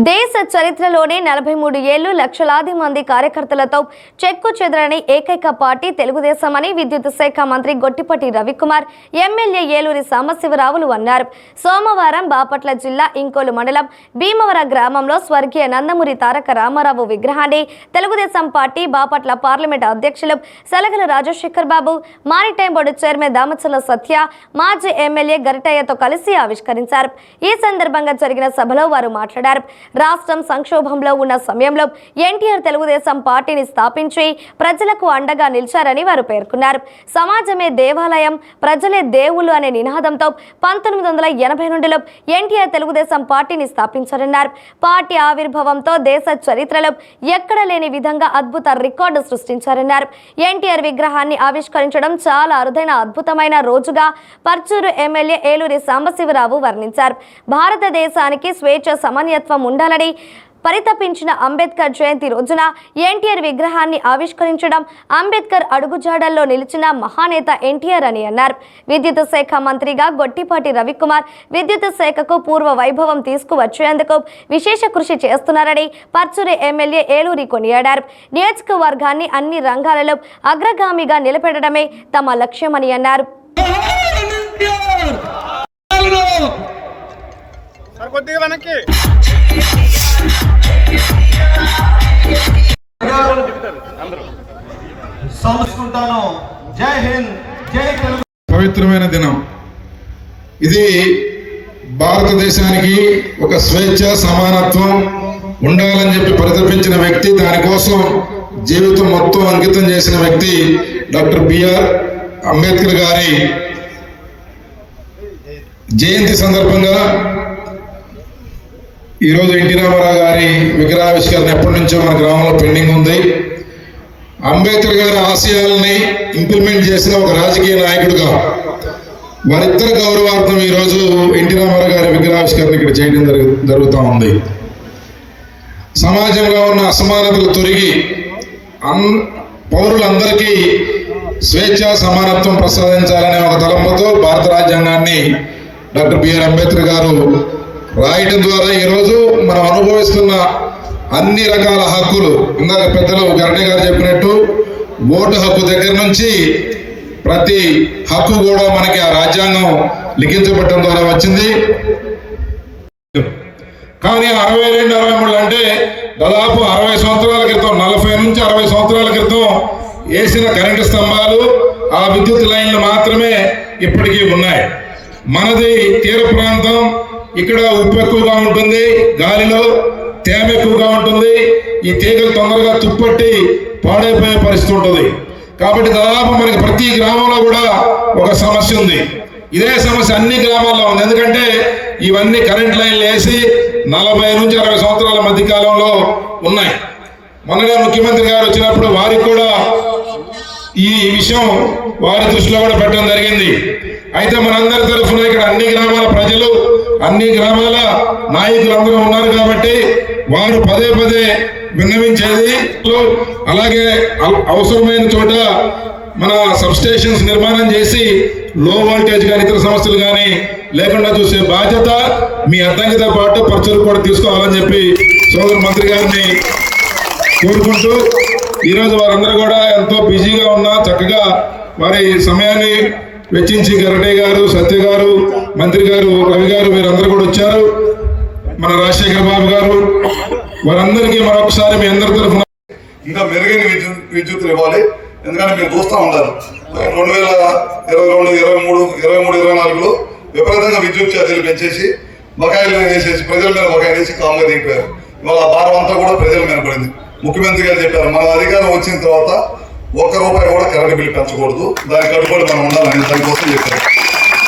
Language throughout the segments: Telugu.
దేశ చరిత్రలోనే 43 ఏళ్లు లక్షలాది మంది కార్యకర్తలతో చెక్కు చెదరని ఏకైక పార్టీ తెలుగుదేశం అని విద్యుత్ శాఖ మంత్రి గొట్టిపాటి రవికుమార్ ఎమ్మెల్యే ఏలూరి సాంబశివరావులు అన్నారు. సోమవారం బాపట్ల జిల్లా ఇంకోలు మండలం భీమవరం గ్రామంలో స్వర్గీయ నందమూరి తారక రామారావు విగ్రహాన్ని తెలుగుదేశం పార్టీ బాపట్ల పార్లమెంట్ అధ్యక్షులు సలగల రాజశేఖర్ బాబు, మారిటైమ్ బోర్డు చైర్మన్ దామచల సత్య, మాజీ ఎమ్మెల్యే గరిటయ్యతో కలిసి ఆవిష్కరించారు. ఈ సందర్భంగా జరిగిన సభలో వారు మాట్లాడారు. రాష్ట్రం సంక్షోభంలో ఉన్న సమయంలో ఎన్టీఆర్ తెలుగుదేశం పార్టీని స్థాపించి ప్రజలకు అండగా నిలిచారని వారు పేర్కొన్నారు. సమాజమే దేవాలయం, ప్రజలే దేవుళ్ళు అనే నినాదంతో 1982లో ఎన్టీఆర్ తెలుగుదేశం పార్టీని స్థాపించారన్నారు. పార్టీ ఆవిర్భావంతో దేశ చరిత్రలో ఎక్కడ లేని విధంగా అద్భుత రికార్డు సృష్టించారన్నారు. ఎన్టీఆర్ విగ్రహాన్ని ఆవిష్కరించడం చాలా అరుదైన అద్భుతమైన రోజుగా పర్చూరు ఎమ్మెల్యే ఏలూరి సాంబశివరావు వర్ణించారు. భారతదేశానికి స్వేచ్ఛ సమానత్వం ఉండాలని పరితపించిన అంబేద్కర్ జయంతి రోజున ఎన్టీఆర్ విగ్రహాన్ని ఆవిష్కరించడం అంబేద్కర్ అడుగుజాడల్లో నిలిచిన మహానేత ఎన్టీఆర్ అని అన్నారు. విద్యుత్ శాఖ మంత్రిగా గొట్టిపాటి రవికుమార్ విద్యుత్ శాఖకు పూర్వ వైభవం తీసుకువచ్చేందుకు విశేష కృషి చేస్తున్నారని పర్చూరు ఎమ్మెల్యే ఏలూరి కొనియాడారు. నియోజకవర్గాన్ని అన్ని రంగాలలో అగ్రగామిగా నిలబెట్టడమే తమ లక్ష్యమని అన్నారు. పవిత్రమైన దినం ఇది. భారతదేశానికి ఒక స్వేచ్ఛ సమానత్వం ఉండాలని చెప్పి పరితపించిన వ్యక్తి, దానికోసం జీవితం మొత్తం అంకితం చేసిన వ్యక్తి డాక్టర్ బిఆర్ అంబేద్కర్ గారి జయంతి సందర్భంగా ఈరోజు ఎన్టీ రామారావు గారి విగ్రహావిష్కరణ ఎప్పటి నుంచో మన గ్రామంలో పెండింగ్ ఉంది. అంబేద్కర్ గారి ఆశయాలని ఇంప్లిమెంట్ చేసిన ఒక రాజకీయ నాయకుడిగా వారిద్దరి గౌరవార్థం ఈరోజు ఎన్టీ రామారావు గారి విగ్రహావిష్కరణ ఇక్కడ చేయడం జరుగుతూ ఉంది. సమాజంలో ఉన్న అసమానతలు తొలగి పౌరులందరికీ స్వేచ్ఛ సమానత్వం ప్రసాదించాలనే ఒక తలంపుతో భారత రాజ్యాంగాన్ని డాక్టర్ బిఆర్ అంబేద్కర్ గారు రాయటం ద్వారా ఈరోజు మనం అనుభవిస్తున్న అన్ని రకాల హక్కులు, ఇందాక పెద్దలు గరణి గారు చెప్పినట్టు ఓటు హక్కు దగ్గర నుంచి ప్రతి హక్కు కూడా మనకి ఆ రాజ్యాంగం లిఖించబడటం ద్వారా వచ్చింది. కానీ 62-63 అంటే దాదాపు 60 సంవత్సరాల క్రితం, 40 నుంచి 60 సంవత్సరాల క్రితం వేసిన కరెంటు స్తంభాలు, ఆ విద్యుత్ లైన్లు మాత్రమే ఇప్పటికీ ఉన్నాయి. మనది తీర ప్రాంతం, ఇక్కడ ఉప్పు ఎక్కువగా ఉంటుంది, గాలిలో తేమ ఎక్కువగా ఉంటుంది, ఈ తీగలు తొందరగా తుప్పట్టి పాడైపోయే పరిస్థితి ఉంటుంది. కాబట్టి దాదాపు మనకి ప్రతి గ్రామంలో కూడా ఒక సమస్య ఉంది. ఇదే సమస్య అన్ని గ్రామాల్లో ఉంది. ఎందుకంటే ఇవన్నీ కరెంట్ లైన్లు వేసి 40 నుంచి 60 సంవత్సరాల మధ్య కాలంలో ఉన్నాయి. మొన్నగా ముఖ్యమంత్రి గారు వచ్చినప్పుడు వారికి కూడా ఈ విషయం వారి దృష్టిలో కూడా పెట్టడం జరిగింది. అయితే మనందరి తరఫున ఇక్కడ అన్ని గ్రామాల ప్రజలు, అన్ని గ్రామాల నాయకులందరూ ఉన్నారు కాబట్టి వారు పదే పదే విన్నవించేది, అలాగే అవసరమైన చోట మన సబ్స్టేషన్స్ నిర్మాణం చేసి లో వోల్టేజ్ కానీ ఇతర సమస్యలు కానీ లేకుండా చూసే బాధ్యత మీ అద్దంకితో పాటు పర్చూరు కూడా తీసుకోవాలని చెప్పి సోదరు మంత్రి గారిని కోరుకుంటూ, ఈరోజు వారందరూ కూడా ఎంతో బిజీగా ఉన్నా చక్కగా వారి సమయాన్ని వెచ్చించి గరటయ్య గారు, సత్య గారు, మంత్రి గారు, రవి గారు వీరందరూ కూడా వచ్చారు. మన రాజశేఖర్ బాబు గారు, వారందరికీ మరొకసారి మీ అందరి తరఫున ఇంకా మెరుగైన విద్యుత్తులు ఇవ్వాలి. ఎందుకంటే మీరు చూస్తూ ఉంటారు 2022, 23, 24లో విపరీతంగా విద్యుత్ ఛార్జీలు పెంచేసి బకాయిలు వేసేసి ప్రజల మీద బకాయిలు వేసి కామ్గా దిగిపోయారు. ఇవాళ ఆ భారం అంతా కూడా ప్రజల మీద పడింది. ముఖ్యమంత్రి గారు చెప్పారు, మన అధికారం వచ్చిన తర్వాత ₹1 కూడా కరెంటు బిల్లు పెంచకూడదు, దానికి కట్టుబడి మనం ఉండాలని దానికోసం చెప్పారు.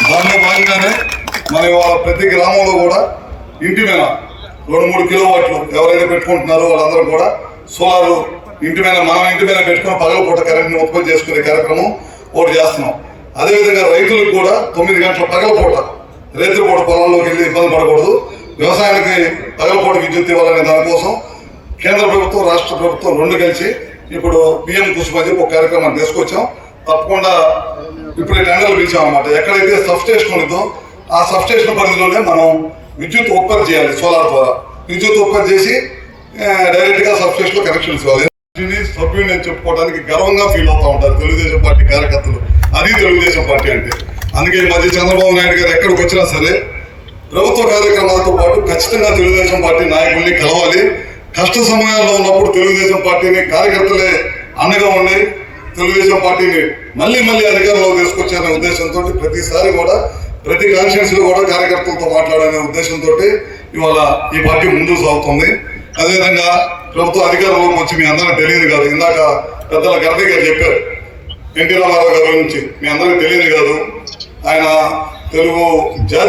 దానిలో భాగంగానే మన ఇవాళ ప్రతి గ్రామంలో కూడా ఇంటి మీద 2-3 కిలోవాట్లు ఎవరైతే పెట్టుకుంటున్నారో వాళ్ళందరూ కూడా సోలారు ఇంటి మీద, మనం ఇంటి మీద పెట్టుకుని పగలపూట కరెంట్ని ఉత్పత్తి చేసుకునే కార్యక్రమం ఒకటి చేస్తున్నాం. అదేవిధంగా రైతులకు కూడా 9 గంటల పగలపూట, రైతులపూట పొలంలోకి వెళ్ళి ఇబ్బంది పడకూడదు, వ్యవసాయానికి పగలపూట విద్యుత్ ఇవ్వాలనే దానికోసం కేంద్ర ప్రభుత్వం, రాష్ట్ర ప్రభుత్వం రెండు కలిసి ఇప్పుడు పిఎం కుసుమ అని ఒక కార్యక్రమాన్ని తీసుకొచ్చాం. తప్పకుండా ఇప్పుడు టెండర్లు పిలిచాం అన్నమాట. ఎక్కడైతే సబ్స్టేషన్ ఉందో ఆ సబ్స్టేషన్ పరిధిలోనే మనం విద్యుత్ ఉత్పత్తి చేయాలి సోలార్ ద్వారా. విద్యుత్ ఉత్పత్తి చేసి డైరెక్ట్ గా సబ్స్టేషన్ లో కనెక్షన్స్ ఇవ్వాలి. సభ్యుడు నేను చెప్పుకోవడానికి గర్వంగా ఫీల్ అవుతా ఉంటారు తెలుగుదేశం పార్టీ కార్యకర్తలు. అది తెలుగుదేశం పార్టీ అంటే. అందుకే ఈ మధ్య చంద్రబాబు నాయుడు గారు ఎక్కడికి వచ్చినా సరే ప్రభుత్వ కార్యక్రమాలతో పాటు ఖచ్చితంగా తెలుగుదేశం పార్టీ నాయకుల్ని కలవాలి. కష్ట సమయాల్లో ఉన్నప్పుడు తెలుగుదేశం పార్టీని కార్యకర్తలే అండగా ఉండి తెలుగుదేశం పార్టీని మళ్ళీ అధికారంలో తీసుకొచ్చారనే ఉద్దేశంతో ప్రతిసారి కూడా ప్రతి కాన్స్టిట్యూన్సీలో కూడా కార్యకర్తలతో మాట్లాడాలనే ఉద్దేశంతో ఇవాళ ఈ పార్టీ ముందుకు సాగుతుంది. అదేవిధంగా ప్రభుత్వ అధికారంలోకి వచ్చి మీ అందరికీ తెలియదు కాదు, ఇందాక పెద్దల గర్భి గారు చెప్పారు ఎన్టీ రామారావు గారి గురించి, మీ అందరికీ తెలియదు కాదు. ఆయన తెలుగు జాతి